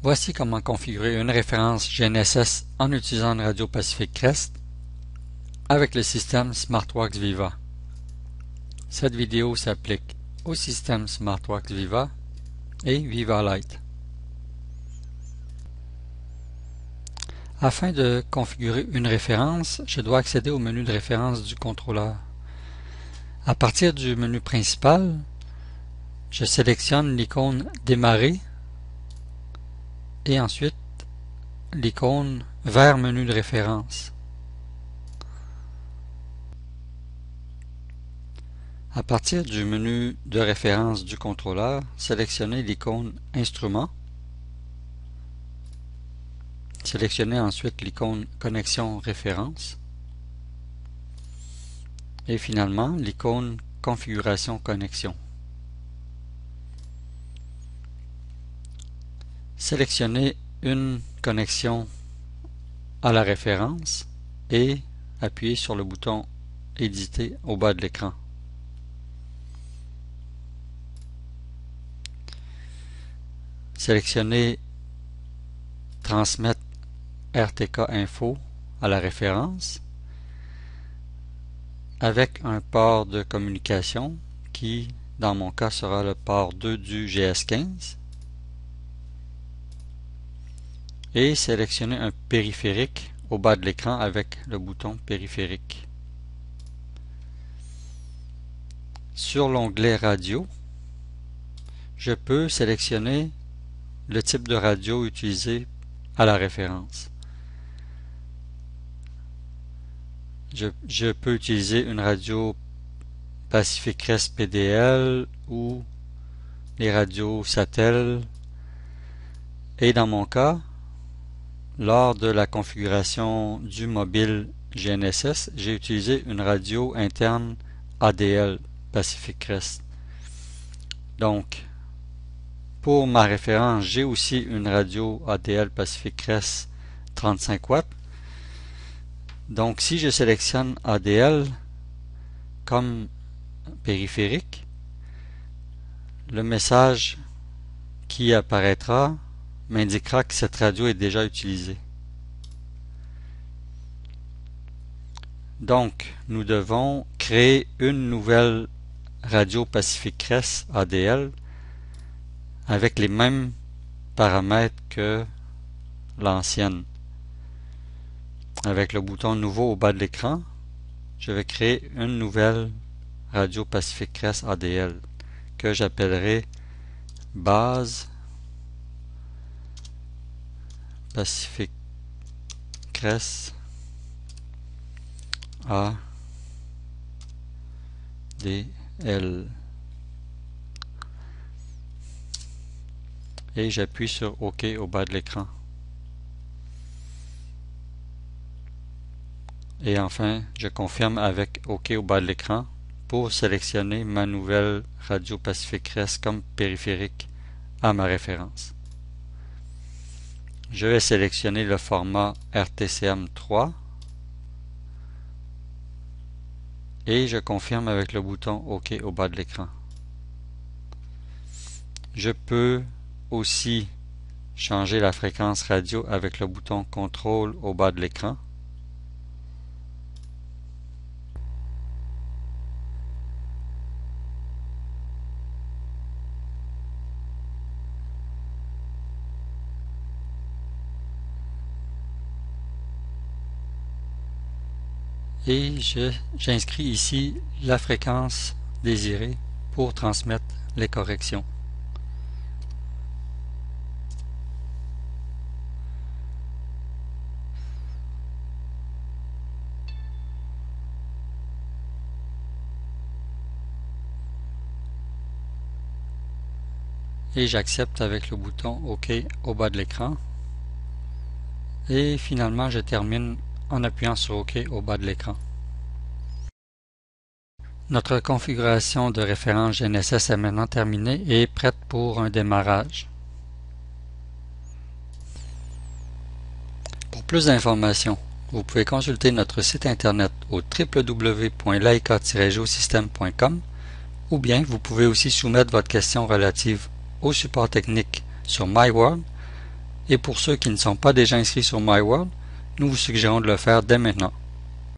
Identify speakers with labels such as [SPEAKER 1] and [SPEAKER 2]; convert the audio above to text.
[SPEAKER 1] Voici comment configurer une référence GNSS en utilisant une radio Pacific Crest avec le système SmartWorks Viva. Cette vidéo s'applique au système SmartWorks Viva et Viva Lite. Afin de configurer une référence, je dois accéder au menu de référence du contrôleur. À partir du menu principal, je sélectionne l'icône Démarrer et ensuite l'icône vers menu de référence. À partir du menu de référence du contrôleur, sélectionnez l'icône Instruments. Sélectionnez ensuite l'icône Connexion référence. Et finalement, l'icône Configuration connexion. Sélectionnez une connexion à la référence et appuyez sur le bouton Éditer au bas de l'écran. Sélectionnez Transmettre RTK Info à la référence avec un port de communication qui, dans mon cas, sera le port 2 du GS15 et sélectionnez un périphérique au bas de l'écran avec le bouton périphérique. Sur l'onglet Radio, je peux sélectionner le type de radio utilisé à la référence. Je peux utiliser une radio Pacific Crest PDL ou les radios Satell. Et dans mon cas, lors de la configuration du mobile GNSS, j'ai utilisé une radio interne ADL Pacific Crest. Donc, pour ma référence, j'ai aussi une radio ADL Pacific Crest 35 watts. Donc, si je sélectionne ADL comme périphérique, le message qui apparaîtra m'indiquera que cette radio est déjà utilisée. Donc, nous devons créer une nouvelle radio Pacific Crest ADL avec les mêmes paramètres que l'ancienne. Avec le bouton Nouveau au bas de l'écran, je vais créer une nouvelle radio Pacific Crest ADL que j'appellerai base Pacific Crest ADL. Et j'appuie sur OK au bas de l'écran. Et enfin, je confirme avec OK au bas de l'écran pour sélectionner ma nouvelle radio Pacific Crest comme périphérique à ma référence. Je vais sélectionner le format RTCM3 et je confirme avec le bouton OK au bas de l'écran. Je peux aussi changer la fréquence radio avec le bouton contrôle au bas de l'écran. Et j'inscris ici la fréquence désirée pour transmettre les corrections. Et j'accepte avec le bouton OK au bas de l'écran. Et finalement, je termine en appuyant sur OK au bas de l'écran. Notre configuration de référence GNSS est maintenant terminée et prête pour un démarrage. Pour plus d'informations, vous pouvez consulter notre site internet au www.laika-geosystem.com ou bien vous pouvez aussi soumettre votre question relative au support technique sur MyWorld Et pour ceux qui ne sont pas déjà inscrits sur MyWorld, nous vous suggérons de le faire dès maintenant.